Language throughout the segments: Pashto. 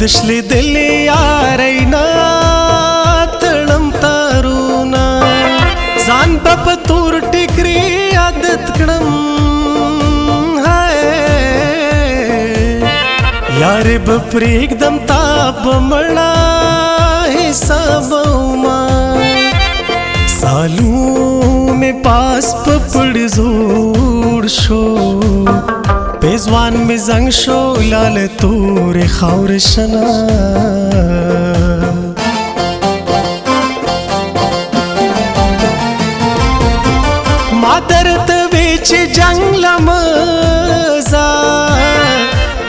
دشلی دلی یارینا تړم تارونا ځان په تور ټیکری عادت کړم یار به پرېږدم تا به مړه حسابوما سالونه پاس په پړ زوړ شو پیزوان می زنګ شو لال تور خاور شنا ما درته وی چې جنگ لمزا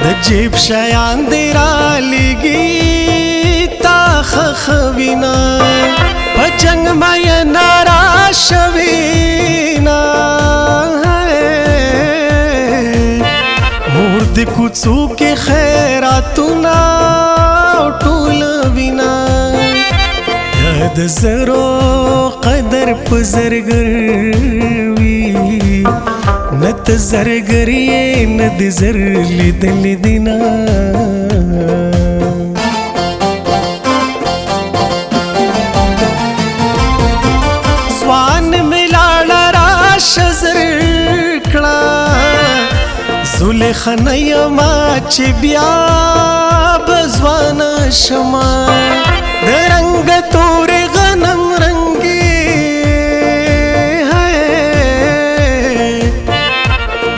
د جیب شیان دی را لګي تا خوینا په جنگ مې نارا شوینا مور د کوڅو کې خیراتونه ټول وینا د زرو قدر په زرګر وی نت زرګری نه د زر لیدل دینا سوان ملاړ را شزر کړه زلیخا نیما چې بیا بزوان شما د رنگ تور غنم رنگی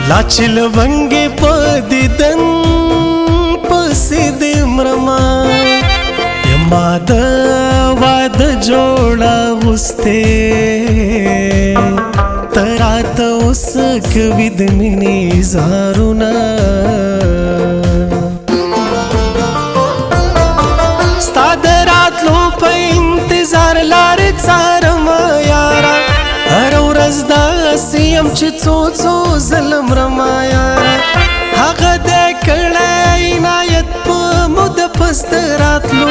لاچل ونگی پا دیدن پسی دی مرما یما دا واد جوڑا غستے ترات اس کوید منی زارونا ستاد رات لو پا انتظار لارت سارم یارا هر ورځ داسیم چې څو څو ظلم رما یارا هغه دې کړی عنایت په مود پست راتلو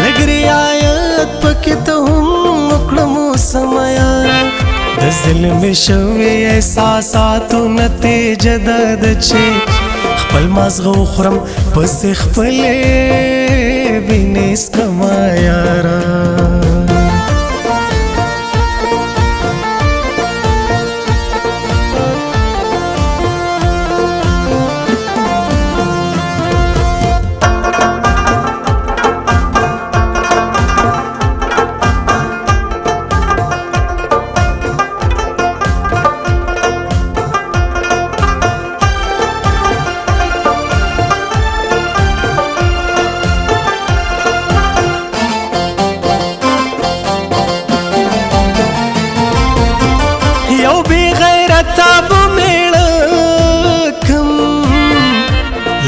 لږ رعایت پکې ته هم وکړم اوسم یارا د ظلم شوي احساساتو نتیجه ده چې خپل مازغه وخورم پسې خپلې وینې څکمه یارا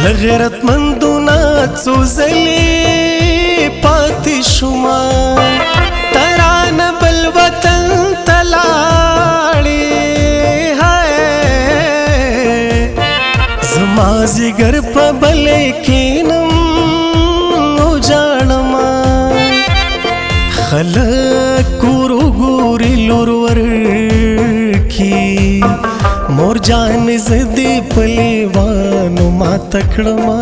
لغیرت مندونا څو ځلې پاتې شوما تران بل وطن تلاړې زما زیګر په بلې کینم وجاړما خلک کورو ګوري لور ورکی مور جان زدی پلیوانو ما تکړما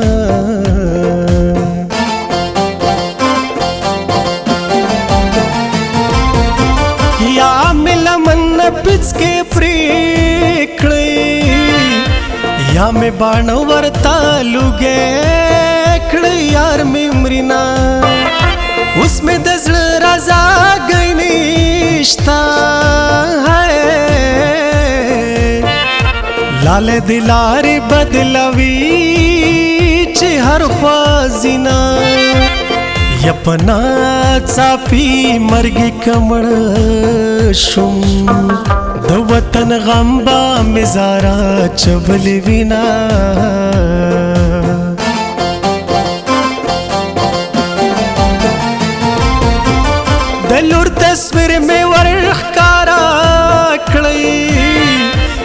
یا مل من پڅ کې پریکړې یا مې باڼ ورتا لوګې کړې یار مې مرینا اوس مې د زړه رضا غنښتا لال دلاری بدلوی چې هر خوازینا یپنا چاپی مرګ کمړ شوم د وطن غم با مزارا چبل وینا دلور تصویر میں ورخکارا کړی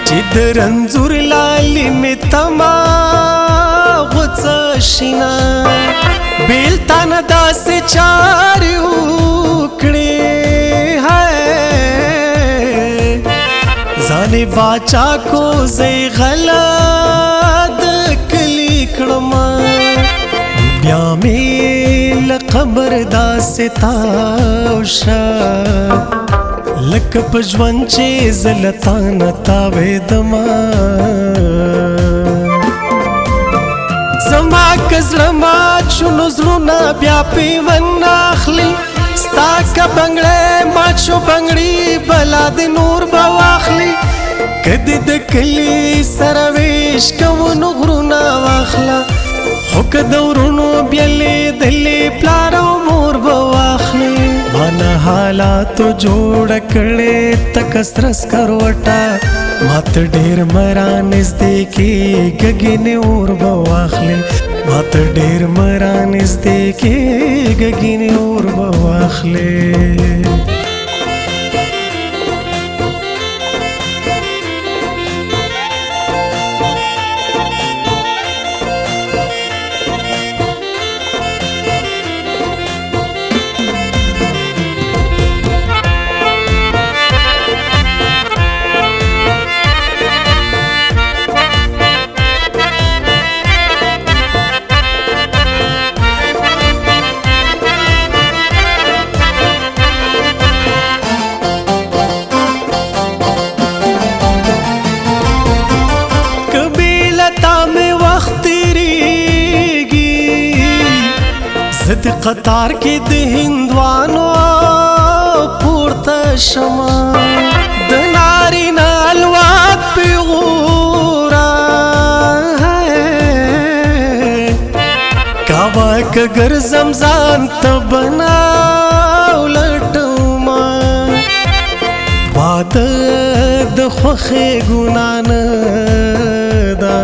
چې درنځور لالی می تما غوڅه شینا بیلتان داسې چارې وکړې ځانې باچا کو زی غلا د کلی کړم بیا می لقبر داسې تاو شه لکه په ژوند چې زه له تا نه تاوېدمه زما که زړه مات شو نو زړونه بیا پیوند اخلي ستا که بنګړی مات شو بنګړي بلا د نور به واخلي که دې د کلي سره ویش کوو نو غرونه واخله خو که د ورونو بېلېدلې پلار او مور به واخلي ما نه حالاتو جوړه کړې تکه سره سکروټه ما ته ډېر مه رانږدې کېږه ګینې اور به واخلې ما ته ډېر مه رانږدې کېږه ګینې اور به واخلې زه د قطار کې د هندوانو پورته شمه د نارینه الوات پیغوره کعبه که ګرځم ځان ته بناو لټومه واده د خوښۍ ګناه نه ده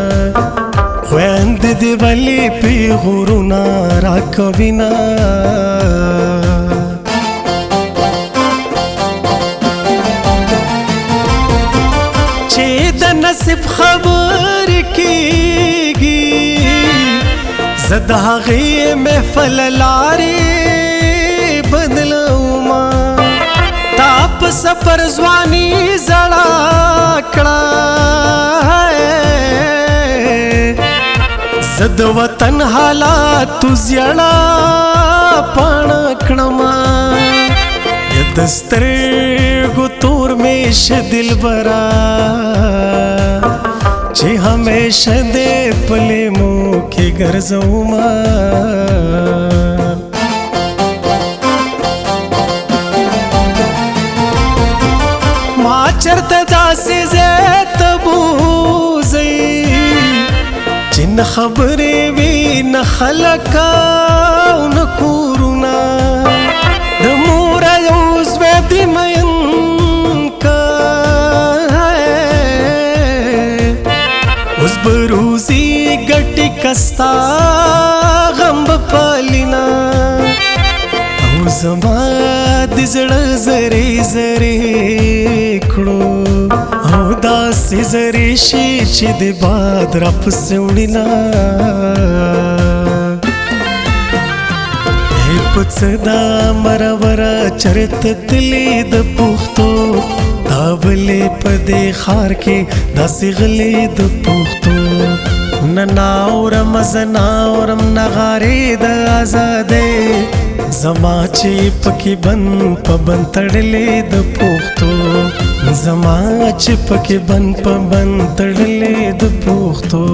خویند دی ولی پیغورونا راکوینا چه د نصیب خبر کیگی زد هغی محفل لاری بدلوما تا په سفر ځواني زړه کړه زه د وطن حالاتو زیړه پاڼه کړمه یا د سترګو تور مې شه دلبره چې همیشه دې په لیمو کې ګرځومه ما چرته داسې ځای ته بوځئ چې نه خبرې وي نه خلک او نه کورونه د مور یو زوی دې مین که اوس به روزي ګټې که ستا غم به پالینه او زما د زړه زرې زرې کړو او داسې زرې شي چې د باد راپسې وړینه په څه دا مروره چرته تلې د پښتو دا ولې په دې ښار کې داسې غلې د پښتو نه ناورم زه ناورم نغارې د ازادۍ زما چې پکې بند په بند تړلې د پښتو زما چې پکې بند په بند تړلې د پښتو